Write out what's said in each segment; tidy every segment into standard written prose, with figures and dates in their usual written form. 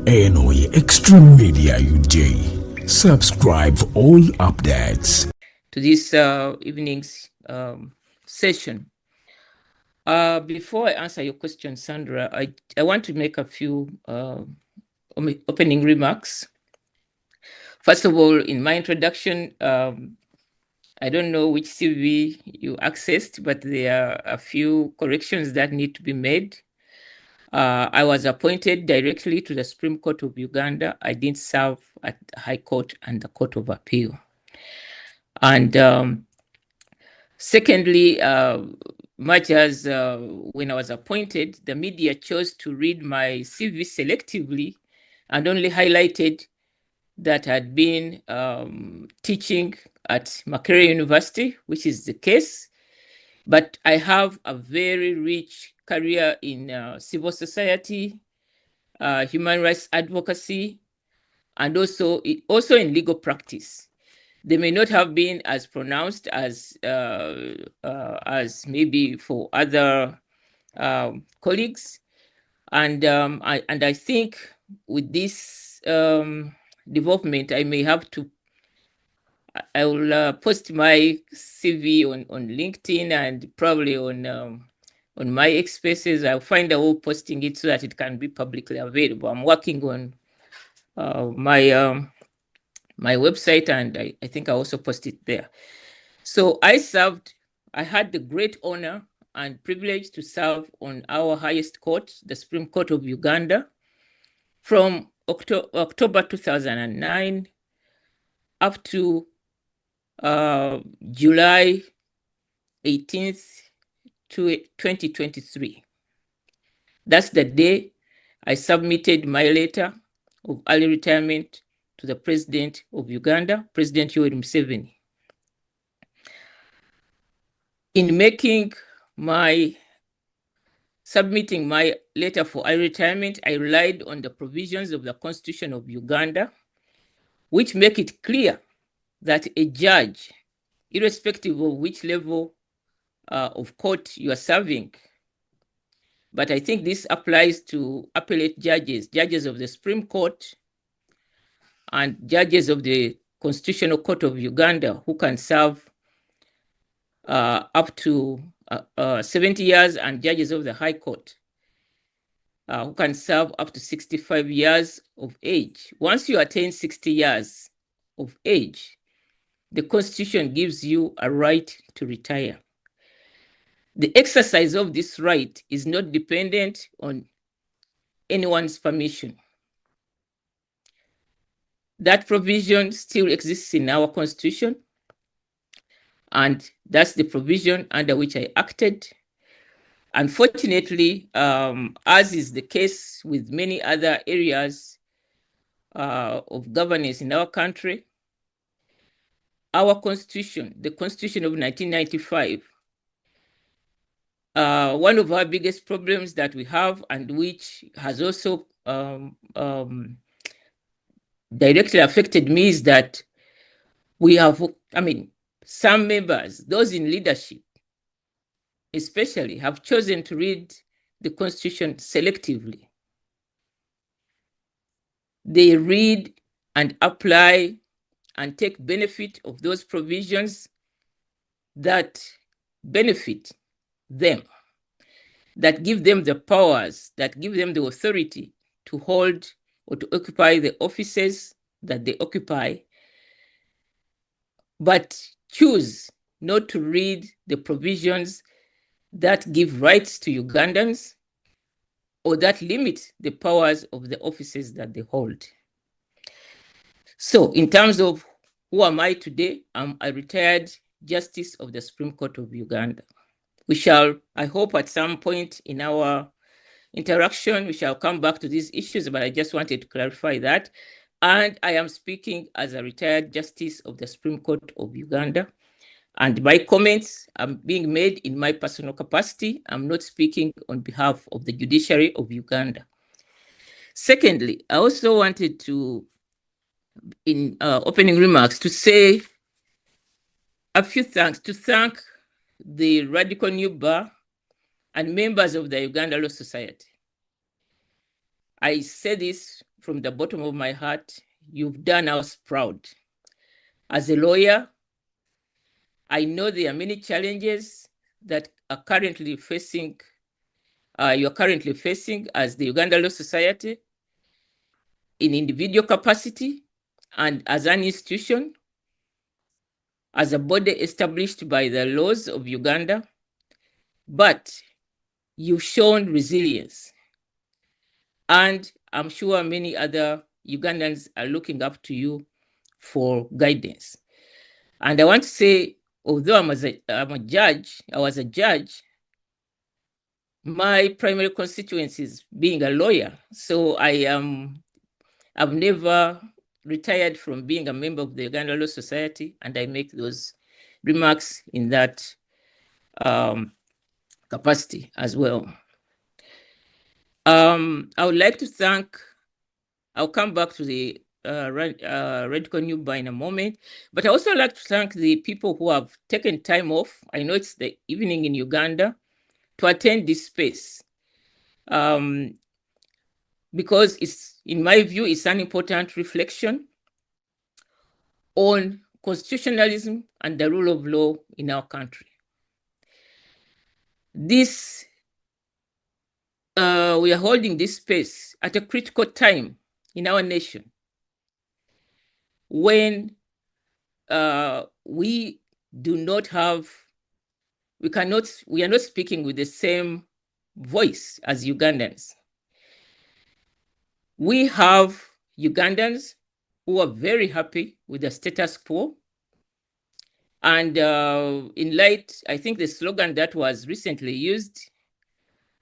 Enoy Extreme Media UJ. Subscribe for all updates. To this evening's session. Before I answer your question, Sandra, I want to make a few opening remarks. First of all, in my introduction, I don't know which CV you accessed, but there are a few corrections that need to be made. I was appointed directly to the Supreme Court of Uganda. I didn't serve at the High Court and the Court of Appeal. And secondly, much as when I was appointed, the media chose to read my CV selectively and only highlighted that I'd been teaching at Makerere University, which is the case. But I have a very rich career in civil society, human rights advocacy, and also in legal practice. They may not have been as pronounced as maybe for other colleagues, and I think with this development, I may have to. I will post my CV on LinkedIn and probably on my expenses. I'll find a way of posting it so that it can be publicly available. I'm working on my website, and I think I also post it there. So I had the great honor and privilege to serve on our highest court, the Supreme Court of Uganda, from October 2009 up to July 18th, 2023. That's the day I submitted my letter of early retirement to the President of Uganda, President Yoweri Museveni. In submitting my letter for early retirement, I relied on the provisions of the Constitution of Uganda, which make it clear that a judge, irrespective of which level of court you are serving, but I think this applies to appellate judges, judges of the Supreme Court, and judges of the Constitutional Court of Uganda, who can serve up to 70 years, and judges of the High Court, who can serve up to 65 years of age. Once you attain 60 years of age, the Constitution gives you a right to retire. The exercise of this right is not dependent on anyone's permission. That provision still exists in our Constitution, and that's the provision under which I acted. Unfortunately, as is the case with many other areas of governance in our country, our Constitution, the Constitution of 1995, one of our biggest problems that we have, and which has also directly affected me, is that we have, some members, those in leadership especially, have chosen to read the Constitution selectively. They read and apply and take benefit of those provisions that benefit them, that give them the powers, that give them the authority to hold or to occupy the offices that they occupy, but choose not to read the provisions that give rights to Ugandans or that limit the powers of the offices that they hold. So in terms of who am I today, I'm a retired Justice of the Supreme Court of Uganda. We shall, I hope at some point in our interaction, we shall come back to these issues, but I just wanted to clarify that. And I am speaking as a retired Justice of the Supreme Court of Uganda. And my comments are being made in my personal capacity. I'm not speaking on behalf of the judiciary of Uganda. Secondly, I also wanted to, in opening remarks, to say a few thanks, to thank the Radical New Bar and members of the Uganda Law Society. I say this from the bottom of my heart, you've done us proud. As a lawyer, I know there are many challenges that are currently facing, you're currently facing as the Uganda Law Society in individual capacity and as an institution, as a body established by the laws of Uganda, but you've shown resilience. And I'm sure many other Ugandans are looking up to you for guidance. And I want to say, although I'm a judge, I was a judge, my primary constituency is being a lawyer. So I've never retired from being a member of the Uganda Law Society, and I make those remarks in that capacity as well. I would like to thank, I'll come back to the Radical Nuba in a moment, but I also like to thank the people who have taken time off. I know it's the evening in Uganda to attend this space. Because it's, in my view, it's an important reflection on constitutionalism and the rule of law in our country. This, we are holding this space at a critical time in our nation when we do not have, we are not speaking with the same voice as Ugandans. We have Ugandans who are very happy with the status quo. And in light, I think the slogan that was recently used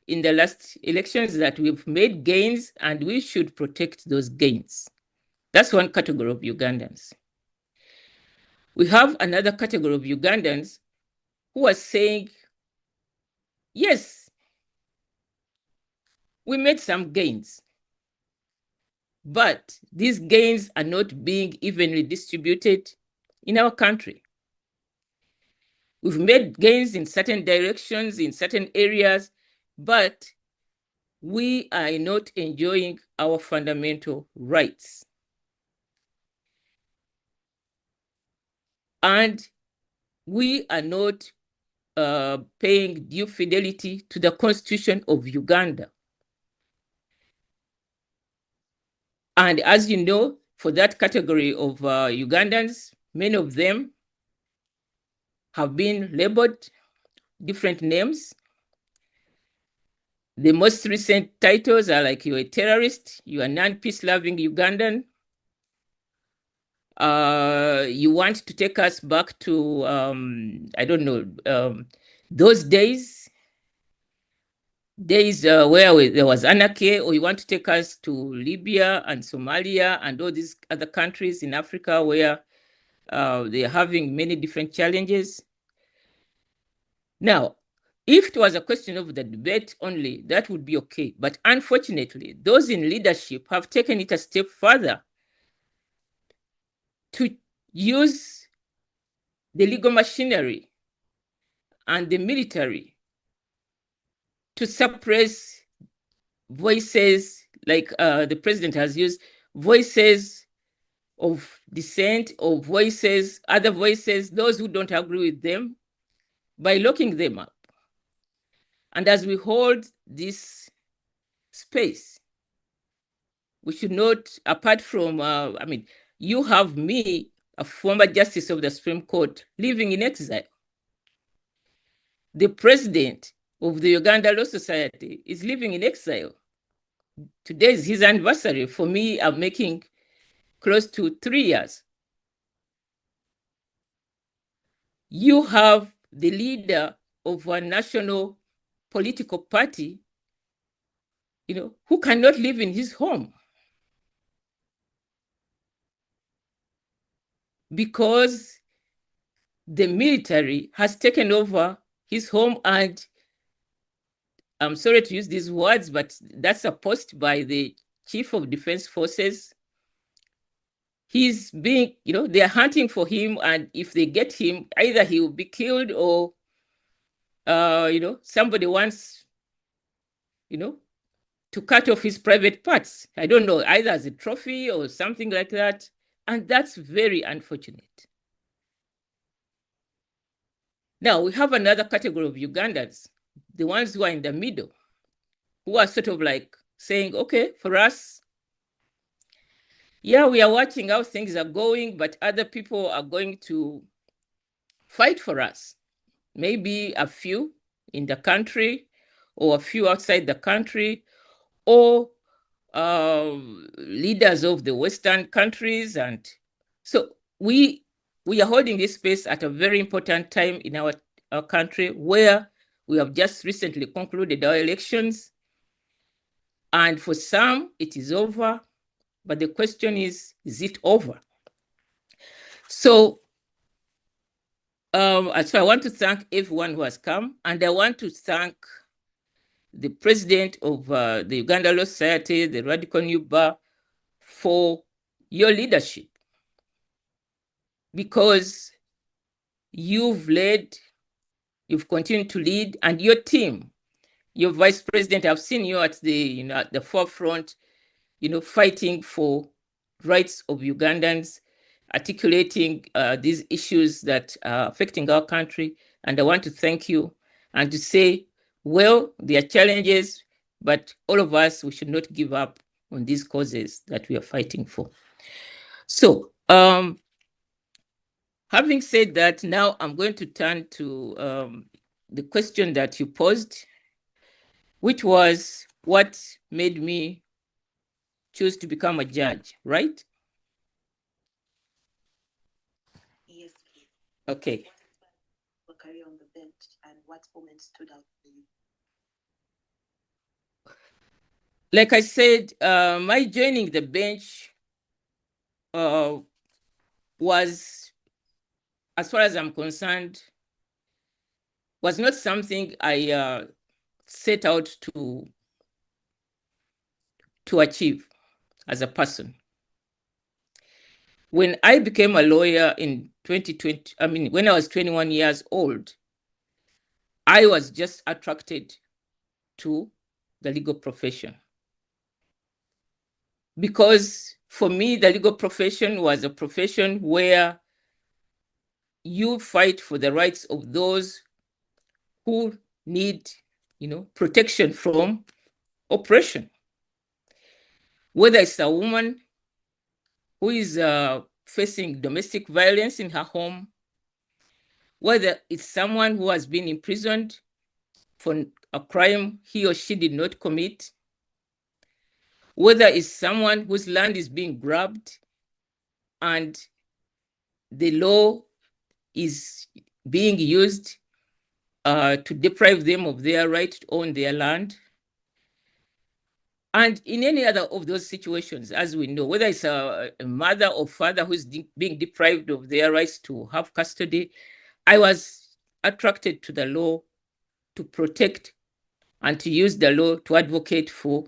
in the last elections, that we've made gains and we should protect those gains. That's one category of Ugandans. We have another category of Ugandans who are saying, yes, we made some gains, but these gains are not being evenly distributed in our country. We've made gains in certain directions, in certain areas, but we are not enjoying our fundamental rights. And we are not paying due fidelity to the Constitution of Uganda. And as you know, for that category of Ugandans, many of them have been labeled different names. The most recent titles are like, you're a terrorist, you're a non-peace loving Ugandan. You want to take us back to, I don't know, those days where there was anarchy, or you want to take us to Libya and Somalia and all these other countries in Africa where they're having many different challenges. Now, if it was a question of the debate only, that would be okay. But unfortunately, those in leadership have taken it a step further to use the legal machinery and the military to suppress voices, like the president has used, voices of dissent, or voices, other voices, those who don't agree with them, by locking them up. And as we hold this space, we should not, apart from, I mean, you have me, a former justice of the Supreme Court, living in exile. The president of the Uganda Law Society is living in exile. Today is his anniversary. For me, I'm making close to 3 years. You have the leader of a national political party, you know, who cannot live in his home because the military has taken over his home. And I'm sorry to use these words, but that's a post by the Chief of Defense Forces. He's being, you know, they're hunting for him, and if they get him, either he will be killed or, you know, somebody wants, you know, to cut off his private parts. I don't know, either as a trophy or something like that. And that's very unfortunate. Now, we have another category of Ugandans, the ones who are in the middle, who are sort of like saying, okay, for us, yeah, we are watching how things are going, but other people are going to fight for us. Maybe a few in the country or a few outside the country, or leaders of the Western countries. And so we are holding this space at a very important time in our country, where we have just recently concluded our elections. And for some, it is over. But the question is it over? So I want to thank everyone who has come, and I want to thank the president of the Uganda Law Society, the Radical New Bar, for your leadership, because you've led, you've continued to lead, and your team, your vice president, I've seen you at the at the forefront, fighting for rights of Ugandans, articulating these issues that are affecting our country. And I want to thank you and to say, well, there are challenges, but all of us, we should not give up on these causes that we are fighting for. So, having said that, now I'm going to turn to the question that you posed, which was what made me choose to become a judge, right? Yes, please. Okay. What career on the bench and what moments stood out for you? Like I said, my joining the bench was, as far as I'm concerned, was not something I set out to achieve as a person. When I became a lawyer in 2020, when I was 21 years old, I was just attracted to the legal profession. Because for me, the legal profession was a profession where you fight for the rights of those who need, protection from oppression. Whether it's a woman who is facing domestic violence in her home, whether it's someone who has been imprisoned for a crime he or she did not commit, whether it's someone whose land is being grabbed and the law is being used to deprive them of their right to own their land. And in any other of those situations, as we know, whether it's a mother or father who's being deprived of their rights to have custody, I was attracted to the law to protect and to use the law to advocate for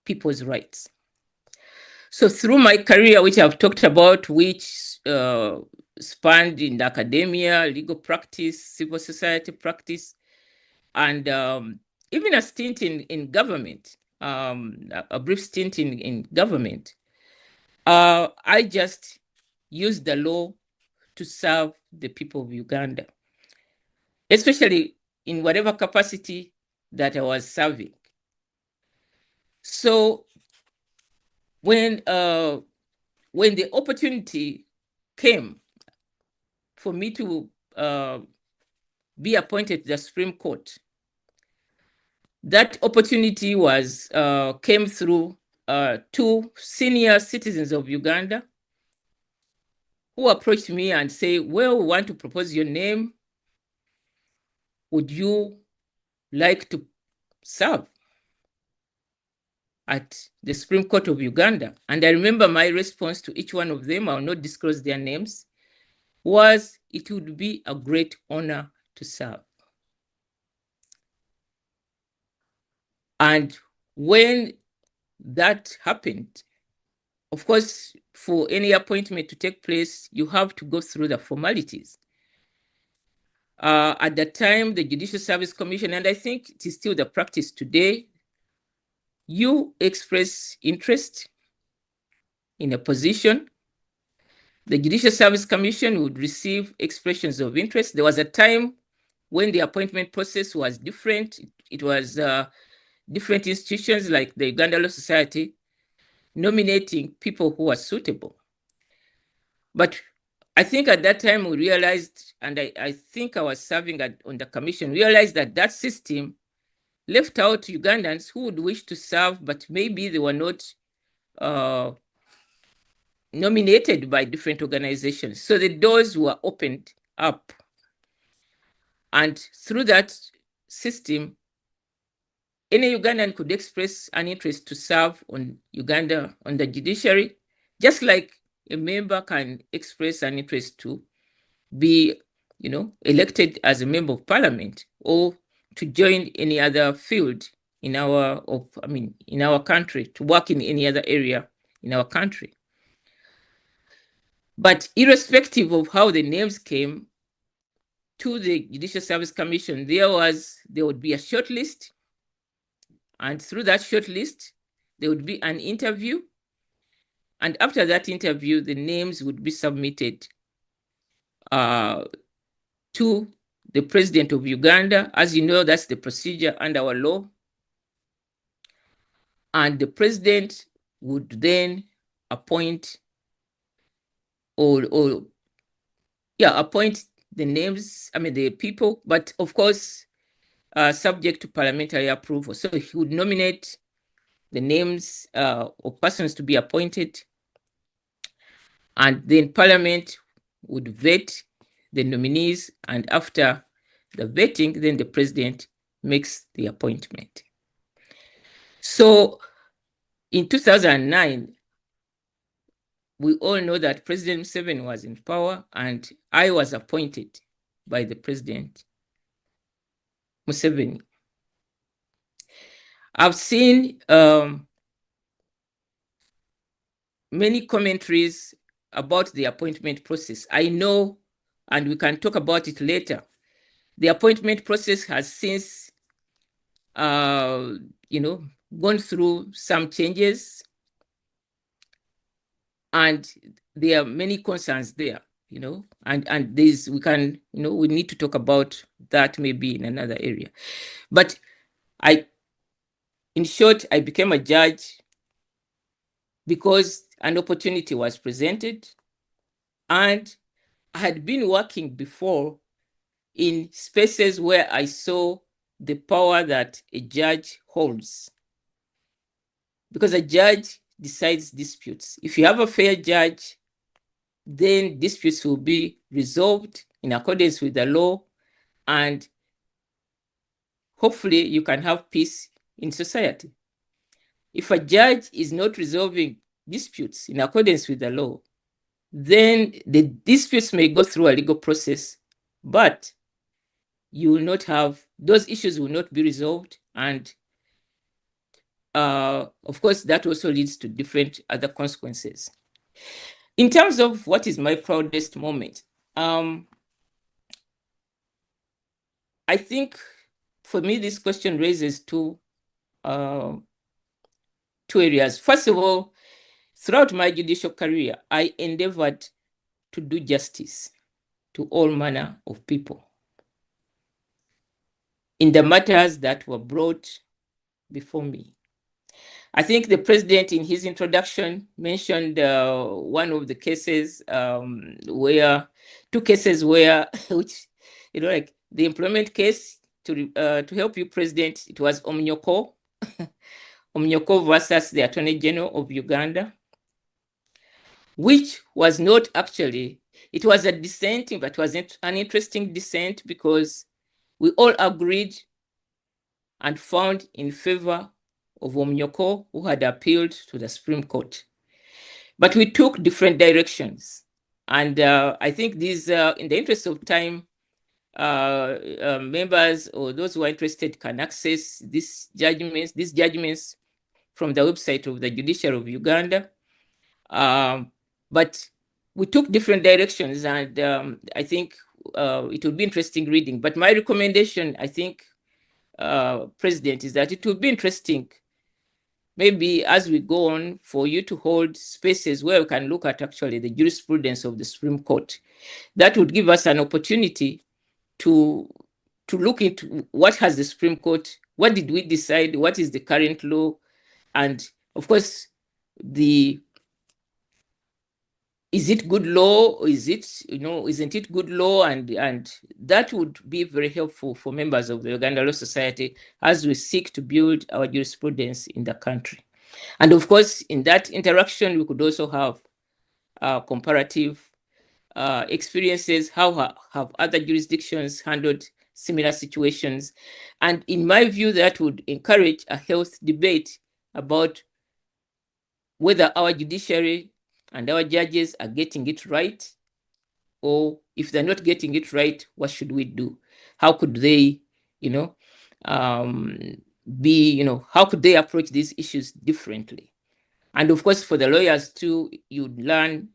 people's rights. So through my career, which I've talked about, which spanned in academia, legal practice, civil society practice, and even a stint in government, a brief stint in government, I just used the law to serve the people of Uganda, especially in whatever capacity that I was serving. So when the opportunity came for me to be appointed to the Supreme Court, that opportunity came through two senior citizens of Uganda who approached me and say, well, we want to propose your name. Would you like to serve at the Supreme Court of Uganda? And I remember my response to each one of them, I will not disclose their names, was it would be a great honor to serve. And when that happened, of course, for any appointment to take place, you have to go through the formalities. At the time, the Judicial Service Commission, and I think it is still the practice today, you express interest in a position, the Judicial Service Commission would receive expressions of interest. There was a time when the appointment process was different. It was different institutions like the Uganda Law Society nominating people who were suitable. But I think at that time we realized, and I think I was serving on the commission, realized that that system left out Ugandans who would wish to serve, but maybe they were not nominated by different organizations. So the doors were opened up. And through that system, any Ugandan could express an interest to serve on Uganda, on the judiciary, just like a member can express an interest to be, elected as a member of parliament or to join any other field in our country, to work in any other area in our country. But irrespective of how the names came to the Judicial Service Commission, there would be a short list. And through that short list, there would be an interview. And after that interview, the names would be submitted to the President of Uganda. As you know, that's the procedure under our law. And the President would then appoint appoint the names, the people, but of course, subject to parliamentary approval. So he would nominate the names of persons to be appointed, and then Parliament would vet the nominees, and after the vetting, then the President makes the appointment. So in 2009, we all know that President Museveni was in power, and I was appointed by the President Museveni. I've seen many commentaries about the appointment process. I know, and we can talk about it later, the appointment process has since, gone through some changes, and there are many concerns there, and this we need to talk about that maybe in another area. But in short, I became a judge because an opportunity was presented, and I had been working before in spaces where I saw the power that a judge holds. Because a judge decides disputes. If you have a fair judge, then disputes will be resolved in accordance with the law, and hopefully you can have peace in society. If a judge is not resolving disputes in accordance with the law, then the disputes may go through a legal process, but you will not have, those issues will not be resolved. And of course, that also leads to different other consequences. In terms of what is my proudest moment, I think for me, this question raises two areas. First of all, throughout my judicial career, I endeavored to do justice to all manner of people in the matters that were brought before me. I think the President in his introduction mentioned one of the cases two cases where, which, like the employment case to help you, President, it was Omnyoko versus the Attorney General of Uganda, which was not actually, it was a dissent, but it was an interesting dissent because we all agreed and found in favor of Omnyoko, who had appealed to the Supreme Court. But we took different directions. And I think these, in the interest of time, members or those who are interested can access these judgments from the website of the Judicial of Uganda. But we took different directions, and I think it will be interesting reading. But my recommendation, I think, President, is that it will be interesting maybe as we go on, for you to hold spaces where we can look at actually the jurisprudence of the Supreme Court. That would give us an opportunity to look into what has the Supreme Court, what did we decide, what is the current law, and of course, is it good law, or is it, isn't it good law? And that would be very helpful for members of the Uganda Law Society as we seek to build our jurisprudence in the country. And of course, in that interaction, we could also have comparative experiences. How have other jurisdictions handled similar situations? And in my view, that would encourage a healthy debate about whether our judiciary and our judges are getting it right, or if they're not getting it right, what should we do? How could they, how could they approach these issues differently? And of course, for the lawyers too, you'd learn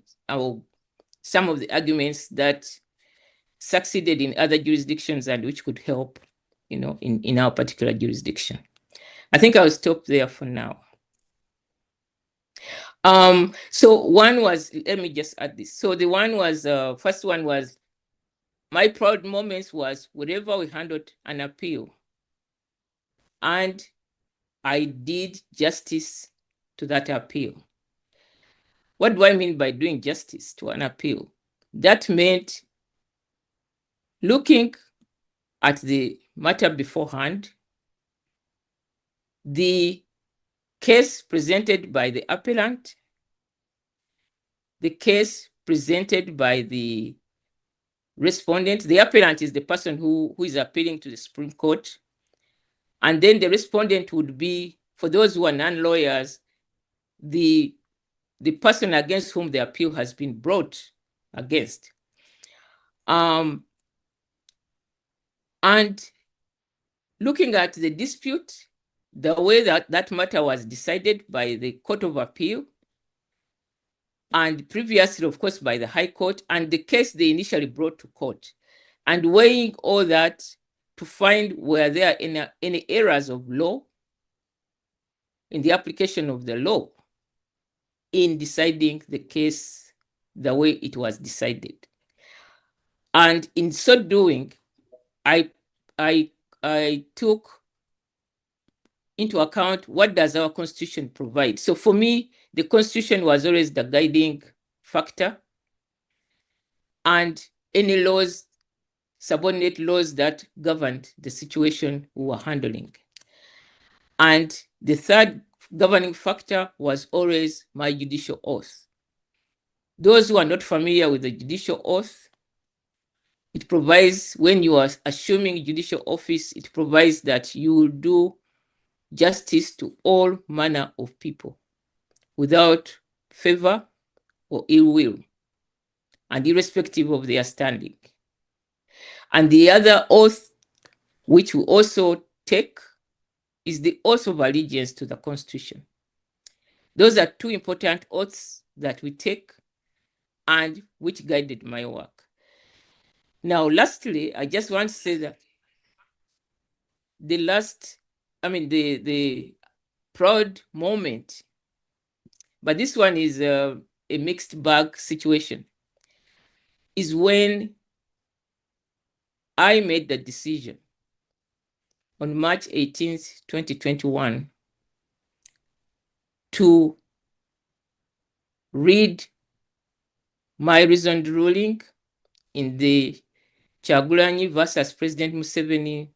some of the arguments that succeeded in other jurisdictions and which could help, in our particular jurisdiction. I think I'll stop there for now. So one was, let me just add this. So the one was, first one was, my proud moments was whenever we handled an appeal and I did justice to that appeal. What do I mean by doing justice to an appeal? That meant looking at the matter beforehand, the case presented by the appellant, the case presented by the respondent. The appellant is the person who is appealing to the Supreme Court. And then the respondent would be, for those who are non-lawyers, the person against whom the appeal has been brought against. And looking at the dispute, the way that matter was decided by the Court of Appeal, and previously, of course, by the High Court, and the case they initially brought to court, and weighing all that to find where there are any errors of law in the application of the law in deciding the case the way it was decided. And in so doing, I took into account what does our Constitution provide. So for me, the Constitution was always the guiding factor, and any laws, subordinate laws that governed the situation we were handling. And the third governing factor was always my judicial oath. Those who are not familiar with the judicial oath, it provides, when you are assuming judicial office, it provides that you will do justice to all manner of people without favor or ill will, and irrespective of their standing. And the other oath, which we also take, is the oath of allegiance to the Constitution. Those are two important oaths that we take and which guided my work. Now, lastly, I just want to say that the proud moment, but this one is a mixed bag situation, is when I made the decision on March 18th, 2021, to read my reasoned ruling in the Kyagulanyi versus President Museveni,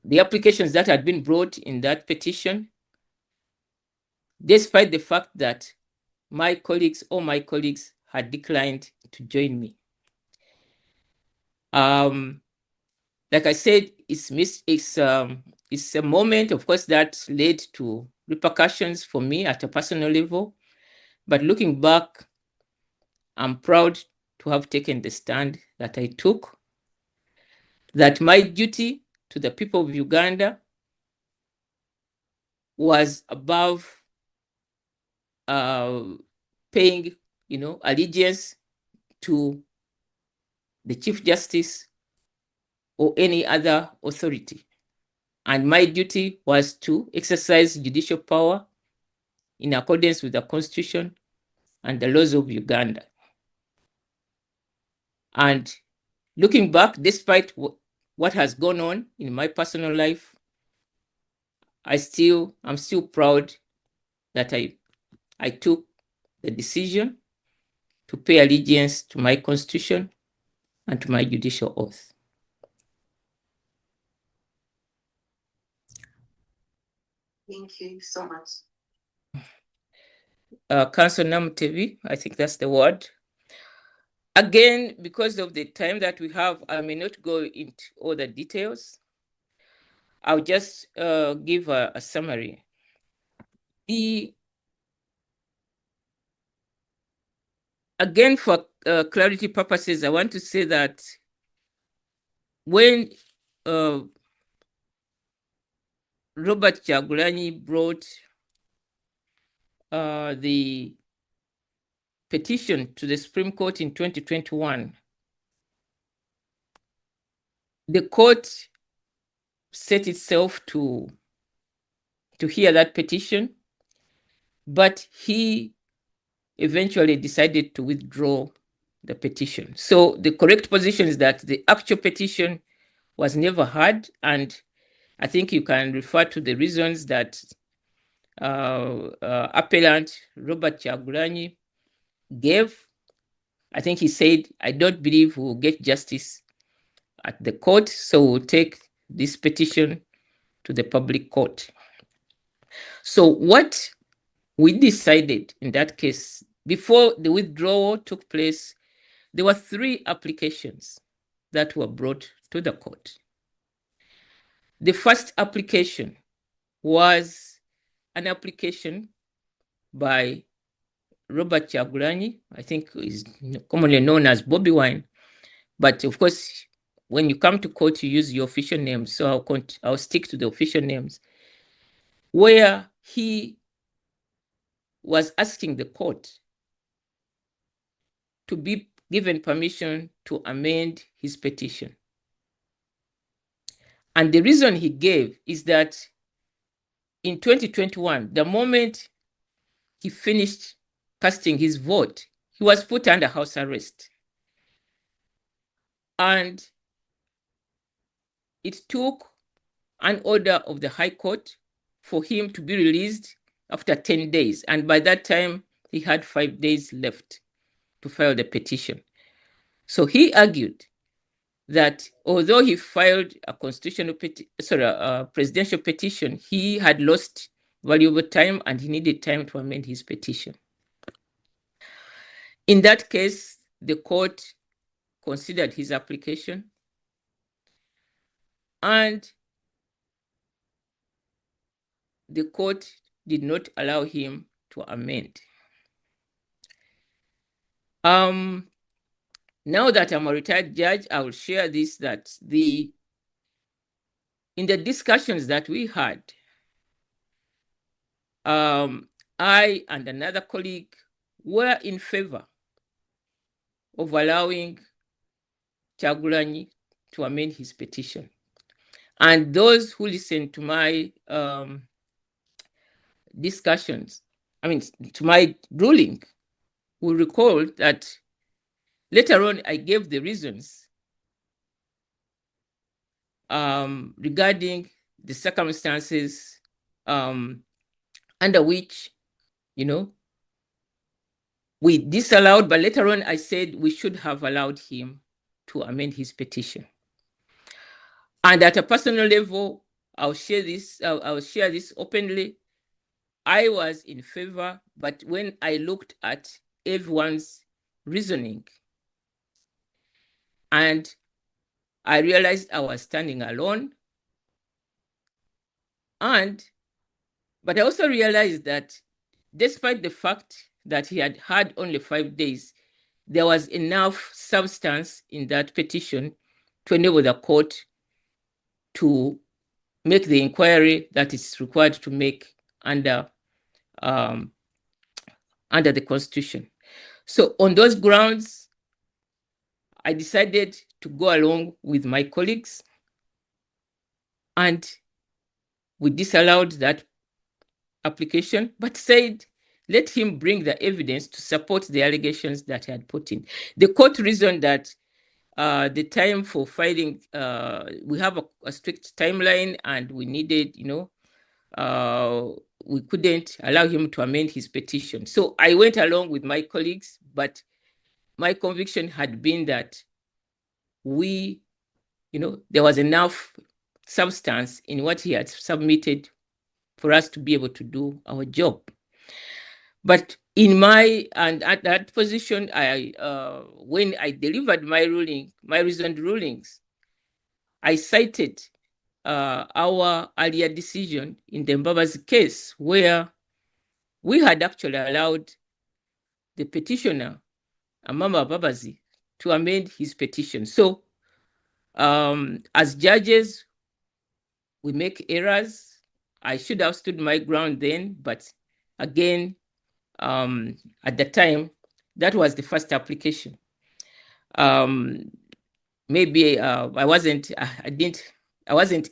the applications that had been brought in that petition, despite the fact that all my colleagues had declined to join me. Like I said, it's a moment, of course, that led to repercussions for me at a personal level. But looking back, I'm proud to have taken the stand that I took, that my duty to the people of Uganda was above paying, allegiance to the Chief Justice or any other authority. And my duty was to exercise judicial power in accordance with the Constitution and the laws of Uganda. And looking back, despite what has gone on in my personal life, I'm still proud that I took the decision to pay allegiance to my Constitution and to my judicial oath. Thank you so much. Council Namutevi, I think that's the word. Again, because of the time that we have, I may not go into all the details. I'll just give a summary. Again, for clarity purposes, I want to say that when Robert Kyagulanyi brought the petition to the Supreme Court in 2021, the court set itself to hear that petition, but he eventually decided to withdraw the petition. So the correct position is that the actual petition was never heard, and I think you can refer to the reasons that appellant Robert Kyagulanyi gave. I think he said, I don't believe we'll get justice at the court, so we'll take this petition to the public court. So what we decided in that case, before the withdrawal took place, there were 3 applications that were brought to the court. The first application was an application by Robert Kyagulanyi, I think is commonly known as Bobby Wine. But of course, when you come to court, you use your official names. So I'll stick to the official names, where he was asking the court to be given permission to amend his petition. And the reason he gave is that in 2021, the moment he finished casting his vote, he was put under house arrest. And it took an order of the High Court for him to be released after 10 days. And by that time, he had 5 days left to file the petition. So he argued that although he filed a presidential petition, he had lost valuable time and he needed time to amend his petition. In that case, the court considered his application and the court did not allow him to amend. Now that I'm a retired judge, I will share this, that in the discussions that we had, I and another colleague were in favor of allowing Kyagulanyi to amend his petition. And those who listened to my discussions, to my ruling, will recall that later on I gave the reasons regarding the circumstances under which, we disallowed, but later on I said we should have allowed him to amend his petition. And at a personal level, I'll share this openly. I was in favor, but when I looked at everyone's reasoning, and I realized I was standing alone. But I also realized that despite the fact that he had had only 5 days, there was enough substance in that petition to enable the court to make the inquiry that is required to make under the Constitution. So on those grounds, I decided to go along with my colleagues, and we disallowed that application, but said, let him bring the evidence to support the allegations that he had put in. The court reasoned that the time for filing, we have a strict timeline, and we needed, we couldn't allow him to amend his petition. So I went along with my colleagues, but my conviction had been that there was enough substance in what he had submitted for us to be able to do our job. But at that position, when I delivered my reasoned rulings, I cited our earlier decision in the Mbabazi case, where we had actually allowed the petitioner, Amama Mbabazi, to amend his petition. So as judges, we make errors. I should have stood my ground then, but again, at the time, that was the first application. Maybe I wasn't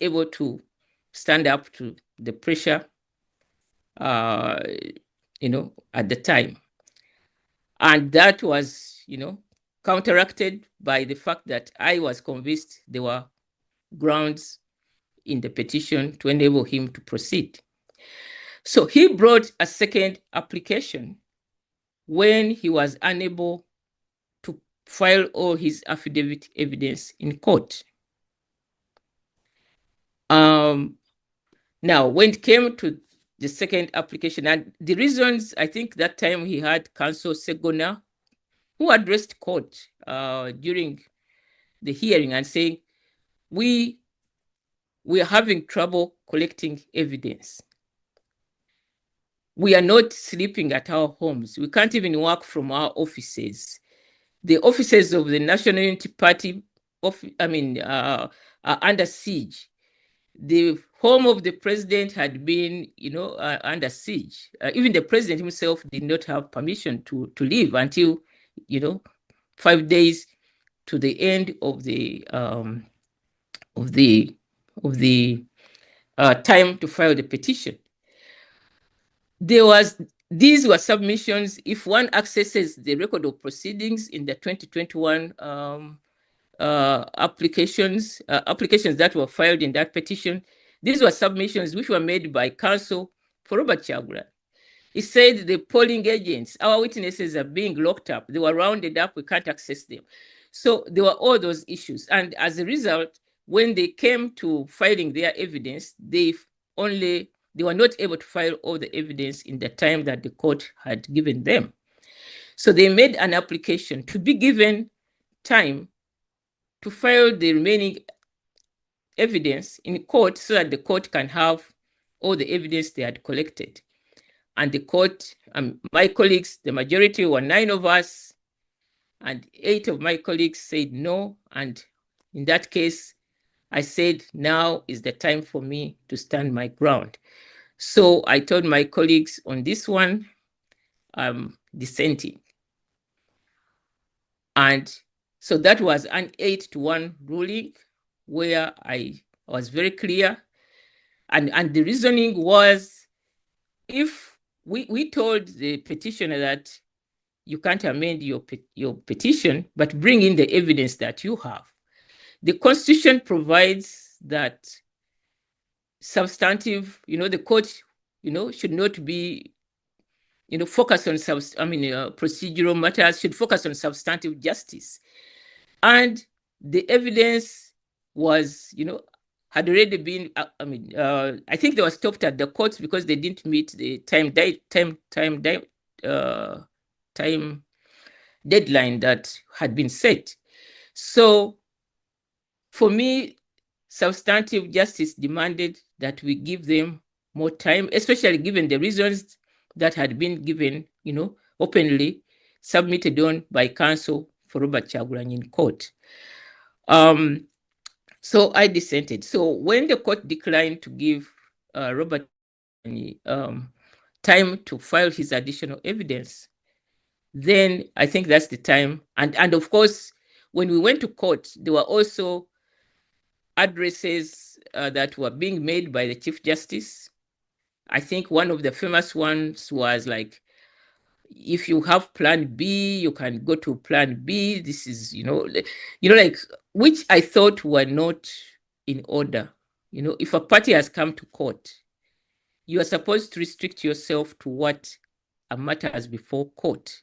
able to stand up to the pressure, at the time. And that was, counteracted by the fact that I was convinced there were grounds in the petition to enable him to proceed. So he brought a second application when he was unable to file all his affidavit evidence in court. Now, when it came to the second application, and the reasons, I think that time he had counsel Segona, who addressed court during the hearing and saying, we are having trouble collecting evidence. We are not sleeping at our homes. We can't even work from our offices. The offices of the National Unity Party are under siege. The home of the president had been, under siege. Even the president himself did not have permission to leave until, 5 days to the end of the time to file the petition. These were submissions. If one accesses the record of proceedings in the 2021 applications that were filed in that petition, these were submissions which were made by counsel for Robert Kyagulanyi. He said the polling agents, our witnesses are being locked up. They were rounded up. We can't access them. So there were all those issues. And as a result, when they came to filing their evidence, they were not able to file all the evidence in the time that the court had given them. So they made an application to be given time to file the remaining evidence in court so that the court can have all the evidence they had collected. And the court, my colleagues, the majority were 9 of us, and 8 of my colleagues said no. And in that case, I said, now is the time for me to stand my ground. So I told my colleagues on this one, I'm dissenting. And so that was an 8-1 ruling where I was very clear. And the reasoning was, if we told the petitioner that you can't amend your petition, but bring in the evidence that you have. The Constitution provides that substantive, the court, should not be, focused on procedural matters, should focus on substantive justice. And the evidence was, had already been, I think they were stopped at the courts because they didn't meet the time deadline that had been set. So for me, substantive justice demanded that we give them more time, especially given the reasons that had been given, openly submitted on by counsel for Robert Kyagulanyi in court. So I dissented. So when the court declined to give Robert time to file his additional evidence, then I think that's the time. And of course, when we went to court, there were also addresses that were being made by the Chief Justice. I think one of the famous ones was like, if you have plan B, you can go to plan B. This is, like, which I thought were not in order. If a party has come to court, you are supposed to restrict yourself to what a matter has before court.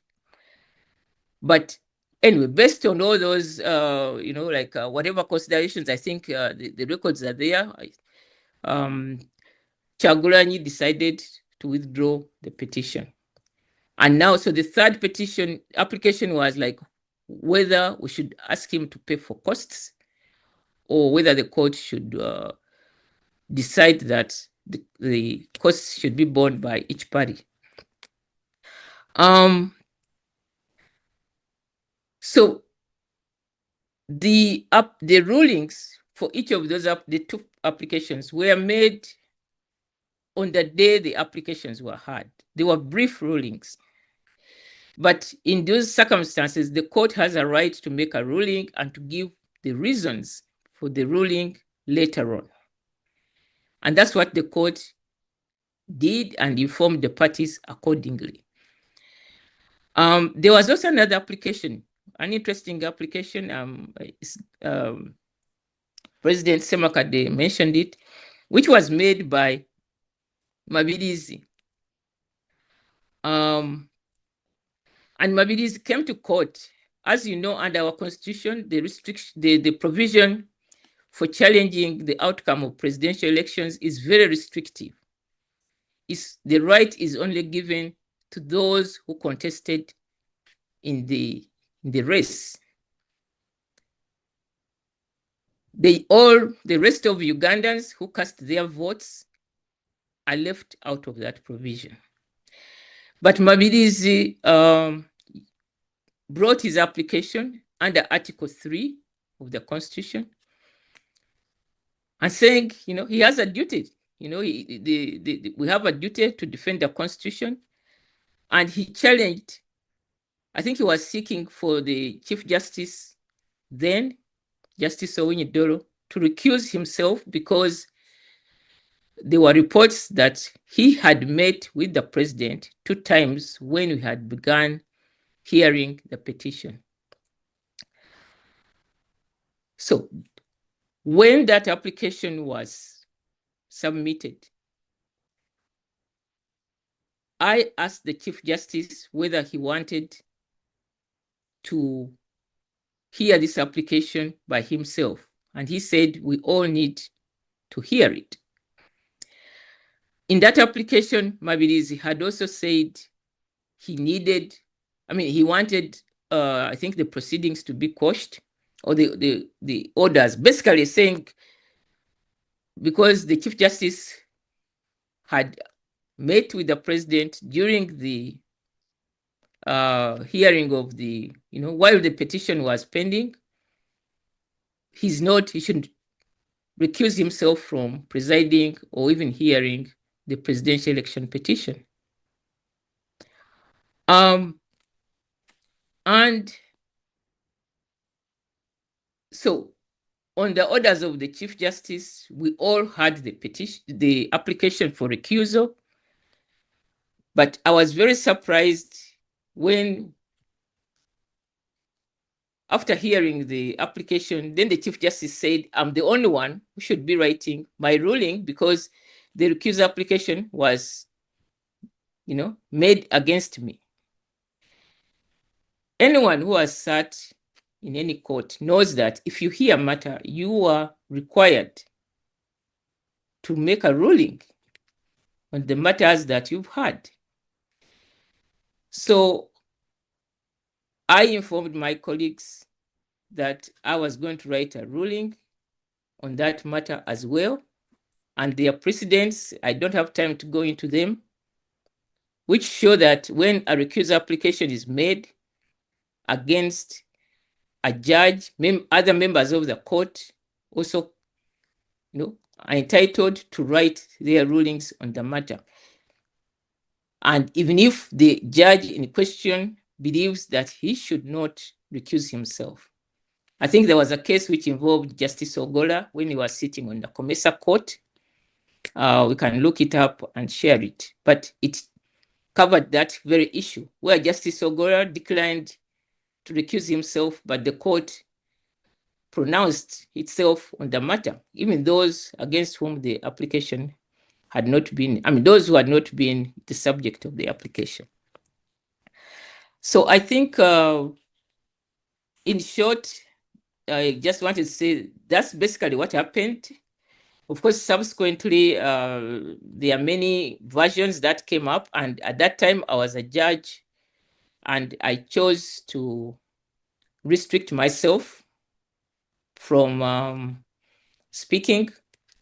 But anyway, based on all those, whatever considerations, I think the records are there. Chagulanyi decided to withdraw the petition. And now, so the third petition application was like whether we should ask him to pay for costs or whether the court should decide that the costs should be borne by each party. So the rulings for each of those the two applications were made on the day the applications were heard. They were brief rulings. But in those circumstances, the court has a right to make a ruling and to give the reasons for the ruling later on. And that's what the court did and informed the parties accordingly. There was also another application, an interesting application. President Semakade mentioned it, which was made by Mabirizi. And Mabirizi came to court. As you know, under our constitution, the provision for challenging the outcome of presidential elections is very restrictive. The right is only given to those who contested in the race. The rest of Ugandans who cast their votes are left out of that provision. But Mabirizi brought his application under Article 3 of the Constitution and saying, he has a duty. We have a duty to defend the Constitution. And he challenged, I think he was seeking for the Chief Justice then, Justice Owiny-Dolo, to recuse himself because there were reports that he had met with the president 2 times when we had begun hearing the petition. So when that application was submitted, I asked the Chief Justice whether he wanted to hear this application by himself. And he said, we all need to hear it. In that application, Mabirizi had also said he wanted, I think, the proceedings to be quashed, or the orders, basically saying, because the Chief Justice had met with the president during the hearing of the, while the petition was pending, he should recuse himself from presiding or even hearing the presidential election petition. And so on the orders of the Chief Justice, we all had the application for recusal. But I was very surprised when, after hearing the application, then the Chief Justice said, I'm the only one who should be writing my ruling because the recusal application was, made against me. Anyone who has sat in any court knows that if you hear a matter, you are required to make a ruling on the matters that you've heard. So I informed my colleagues that I was going to write a ruling on that matter as well. And their precedents, I don't have time to go into them, which show that when a recusal application is made against a judge, other members of the court also, are entitled to write their rulings on the matter. And even if the judge in question believes that he should not recuse himself. I think there was a case which involved Justice Ogola when he was sitting on the Comesa court. We can look it up and share it, but it covered that very issue where Justice Ogola declined to recuse himself, but the court pronounced itself on the matter, even those against whom the application had not been, those who had not been the subject of the application. So I think, in short, I just wanted to say that's basically what happened. Of course, subsequently, there are many versions that came up, and at that time I was a judge, and I chose to restrict myself from speaking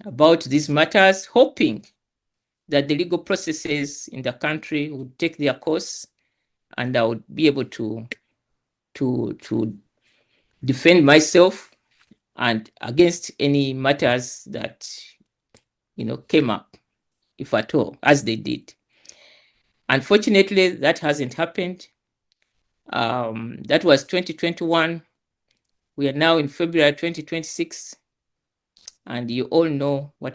about these matters, hoping that the legal processes in the country would take their course, and I would be able to defend myself and against any matters that came up, if at all, as they did. Unfortunately, that hasn't happened. That was 2021. We are now in February 2026, and you all know what has